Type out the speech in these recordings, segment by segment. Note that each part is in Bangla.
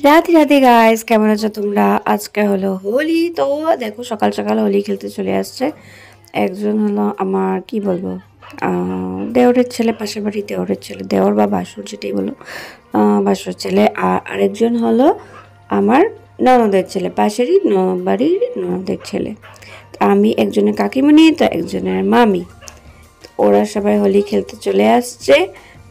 রাধে রাধে গাইস, কেমন আছো তোমরা? আজকে হলো হোলি। তো দেখো সকাল সকাল হোলি খেলতে চলে আসছে। একজন হলো আমার কি বলবো দেওরের ছেলে, পাশের বাড়ির দেওরের ছেলে, দেওর বা বাসুর যেটাই বলো, বাসুর ছেলে। আর আরেকজন হলো আমার ননদের ছেলে, পাশেরই বাড়ির ননদের ছেলে। আমি একজনের কাকিমণি, তো একজনের মামি। ওরা সবাই হোলি খেলতে চলে আসছে।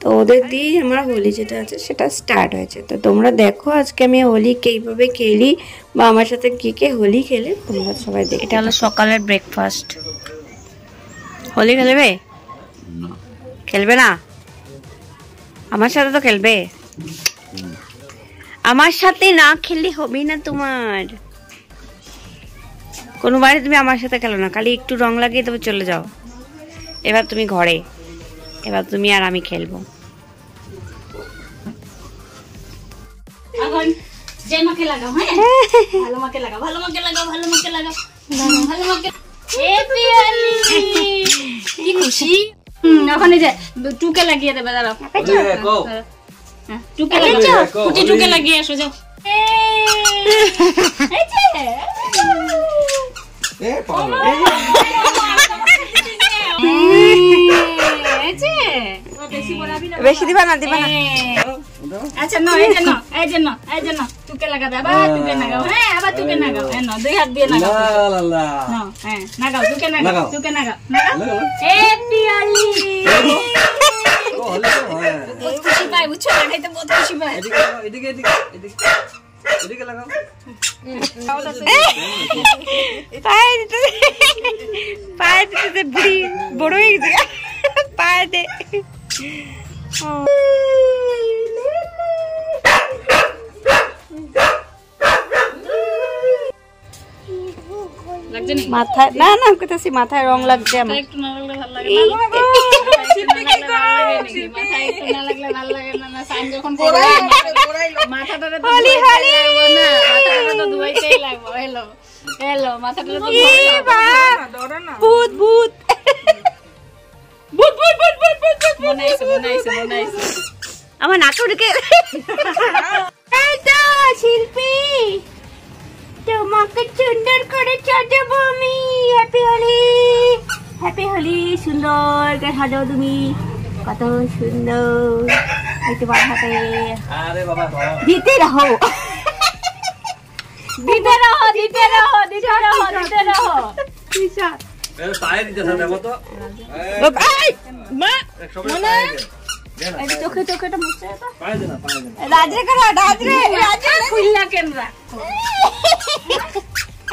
তো ওদের দিয়ে আমার হোলি যেটা আছে সেটা স্টার্ট হয়েছে। তো তোমরা দেখো আজকে আমি হোলি কীভাবে খেলি বা আমার সাথে কে কে হোলি খেলে তোমরা সবাই দেখো। এটা হলো সকালের ব্রেকফাস্ট। হোলি খেলবে? খেলবে না? আমার সাথে তো খেলবে। আমার সাথে না খেললে হবে না তোমার। কোনোবারে তুমি আমার সাথে খেলো না, খালি একটু রং লাগিয়ে তবে চলে যাও। এবার তুমি ঘরে, এবার তুমি আর আমি খেলবো। এখন যে মাকে লাগাও, হ্যাঁ ভালো মাকে লাগাও, ভালো মাকে লাগাও, ভালো মাকে লাগাও, ভালো মাকে। হ্যাপি হোলি! কি খুশি। এখন এই যে টুকে লাগিয়ে দেবে, দাঁড়াও। টুকে লাগিয়ে, কুটি টুকে লাগিয়ে আসো, যাও। এই যে বেশি দিবা না, দিবা না। আচ্ছা না, এই জন্য এই জন্য এই জন্য টুকে লাগাবে, আবার টুকে লাগাও, হ্যাঁ আবার টুকে লাগাও, হ্যাঁ না দুই হাত দিয়ে লাগাও, না হ্যাঁ লাগাও, টুকে লাগাও, টুকে লাগাও, লাগাও। হ্যাপি হোলি! বহুত খুশি পাই, বুঝছো, লাগাইতে বহুত খুশি পাই। এদিকে লাগাও, এদিকে এদিকে এদিকে এদিকে লাগাও। পায়ে দিতে বুড়ি বড় হয়ে গেছে, পায়ে দে। মাথায় না না কোথাছি, মাথায় রং লাগছে আমার। একটু না লাগলে ভালো লাগে না, মাথায় একটু না লাগলে ভালো লাগে না। না সাইন যখন করবে মাথাটা তো হোলি হোলি না, মাথাটা তো ধুইতেই লাগবে। হ্যালো হ্যালো, মাথাটা তো ধুইতে হবে না। ভূত ভূত ভূত ভূত ভূত ভূত ভূত বনাইছে বনাইছে বনাইছে আমার নাটুরকে। এই তো শিল্পী, তোমাকে সুন্দর করে সাজাবো আমি। Happy Holi, happy Holi. সুন্দর করে সাজাও তুমি, কত সুন্দর। এই তোমার হাতে আরে বাবা দিতে রাখো, দিতে রহো, দিতে রহো, দিতে রহো, দিতে রহো। এ পায়ে দিতে দেব তো। এই মা মনে এই চোখে চোখেটা মুছতে তো পায়ে দে না, পায়ে দে না। রাজে করো, রাজে রাজে খুললা কেন রাখো?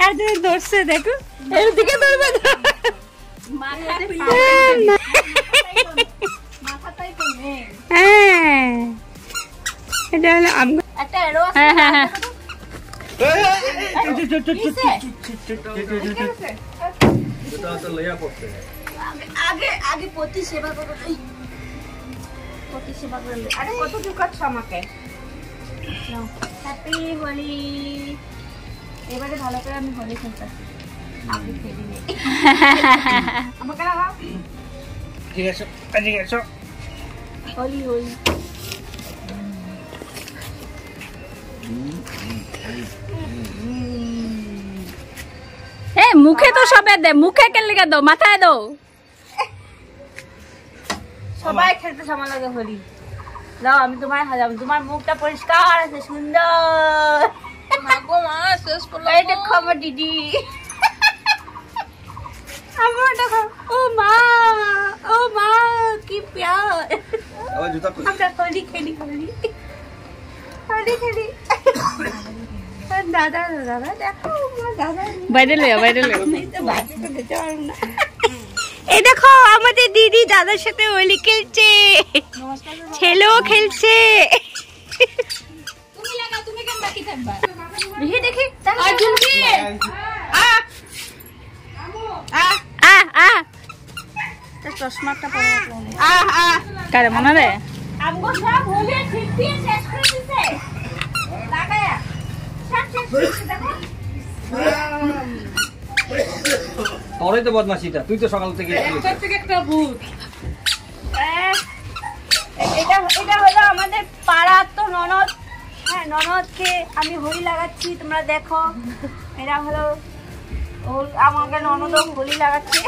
আর তুমি ধরছে দেখো, এইদিকে ধরবে না। মাথা মাথাটাই তো নেই। হ্যাঁ এটা হলো আমি। একটা এরো আছে। হ্যাঁ হ্যাঁ হ্যাঁ এটা তো লইয়া পড়তে। আগে আগে পতি সেবা করো, পতি সেবা করলে। আরে কত ঢুকাচ্ছ আমাকে। হ্যাপি হোলি! এবারে ভালো করে আমি হোলি খেলতেছি, আপনি খেলি নেই আমাকে লাগাও। ঠিক আছে, ঠিক আছে। হোলি হোলি মুখে তো সবে দে, মুখে কে লেগে দাও, মাথায় দাও। সবাই খেলতে সময় লাগে হোলি। দাও আমি তোমার হাজাম, তোমার মুখটা পরিষ্কার আছে, সুন্দর। মাগো মা শেষ করলাম। এই দেখো আমার দিদি, আমার দেখো। ও মা, ও মা কি প্যার। আবার জুতা খুল। আমরা হোলি খেলি, হোলি হোলি খেলি। দাদা দাদা দেখো, দাদা বাইরে লইয়া, বাইরে লইয়া। এই দেখো আমাদের দিদি দাদার সাথে হোলি খেলছে, ছেলেও খেলছে। তুমি লাগা, তুমি কেন বাকি থাকবা? দেখি দেখি আর ঝুমকি চশমাটা পরে কারে মনে রে? আমগো সব হোলি ঠিক দিয়ে শেষ করে দিছে, লাগায়া সব শেষ করে দিছে। দেখো তোরই তো বদমাশিটা, তুই তো সকাল থেকে একটা ভূত। এটা এটা হলো আমাদের পাড়ার তো ননদ। হ্যাঁ ননদকে আমি হোলি লাগাচ্ছি, তোমরা দেখো। এরা হলো আমাকে ননদ হোলি লাগাচ্ছে।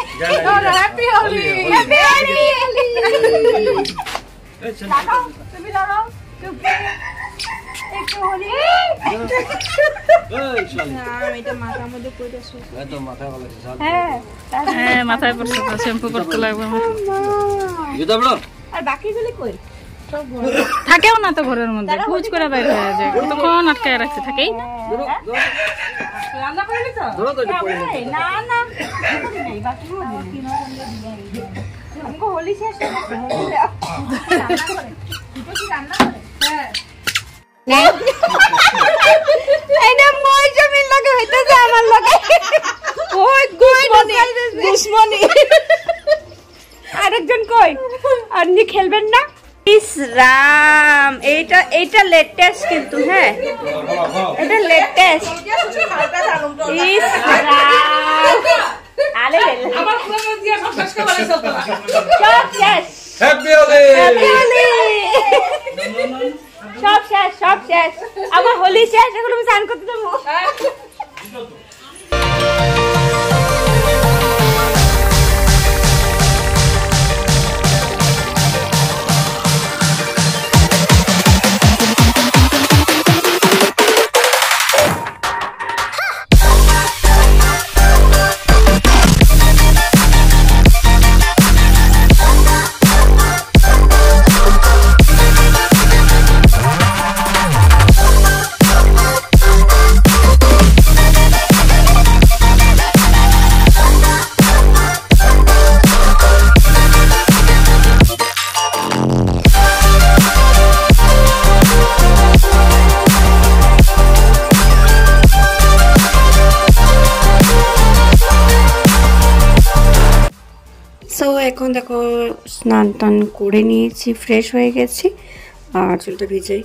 Happy Holi, happy Holi. লাগাও, তুমি লাগাও একটু হোলি। হ্যাঁ মাথায় পড়ছে, শ্যাম্পু করতে লাগবে আমার। আর বাকিগুলি কই? থাকেও না তো ঘরের মধ্যে, খুঁজ করে বাইর হয়ে যায়, কতক্ষণ আটকায় রাখছে, থাকেই না। রান্না করলি তো? না না हमको होली শেষ রান্না করে কি রান্না করে? হ্যাঁ এটা মই জমির লাগে হইতাছে আমার লাগে। ওই দুশমনি আরেকজন কই? আপনি খেলবেন না? ইস রাম, এইটা লেটেস্ট কিন্তু। হ্যাঁ এটা লেটেস্ট। ইস রাম, আলে আমার পুরো দিয়া সব শেষ করে বলেছ তো। সব শেষ। Happy Holi, happy Holi. সব শেষ, সব শেষ। আমার হোলি শেষ, এগুলো আমি স্নান করতে দেবো। সো এখন দেখো স্নান টান করে নিয়েছি, ফ্রেশ হয়ে গেছি, আর চুলটা ভিজাই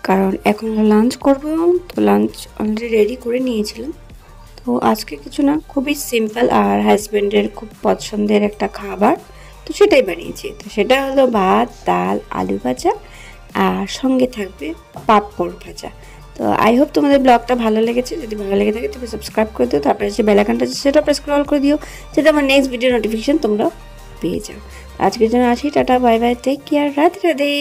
কারণ এখন লাঞ্চ করব। তো লাঞ্চ অলরেডি রেডি করে নিয়েছিলাম। তো আজকে কিছু না, খুবই সিম্পল আর হাজব্যান্ডের খুব পছন্দের একটা খাবার, তো সেটাই বানিয়েছি। তো সেটা হলো ভাত, ডাল, আলু ভাজা, আর সঙ্গে থাকবে পাঁপড় ভাজা। তো আই হোপ তোমাদের ব্লগটা ভালো লেগেছে। যদি ভালো লেগে থাকে তবে সাবস্ক্রাইব করে দিও, তারপরে যে বেল আইকনটা আছে সেটা প্রেস করে অল করে দিও, যাতে আমার নেক্সট ভিডিও নোটিফিকেশন তোমরা পেয়ে যাও। আজকের জন্য আসি, tata, bye bye, take care, Radhe Radhe.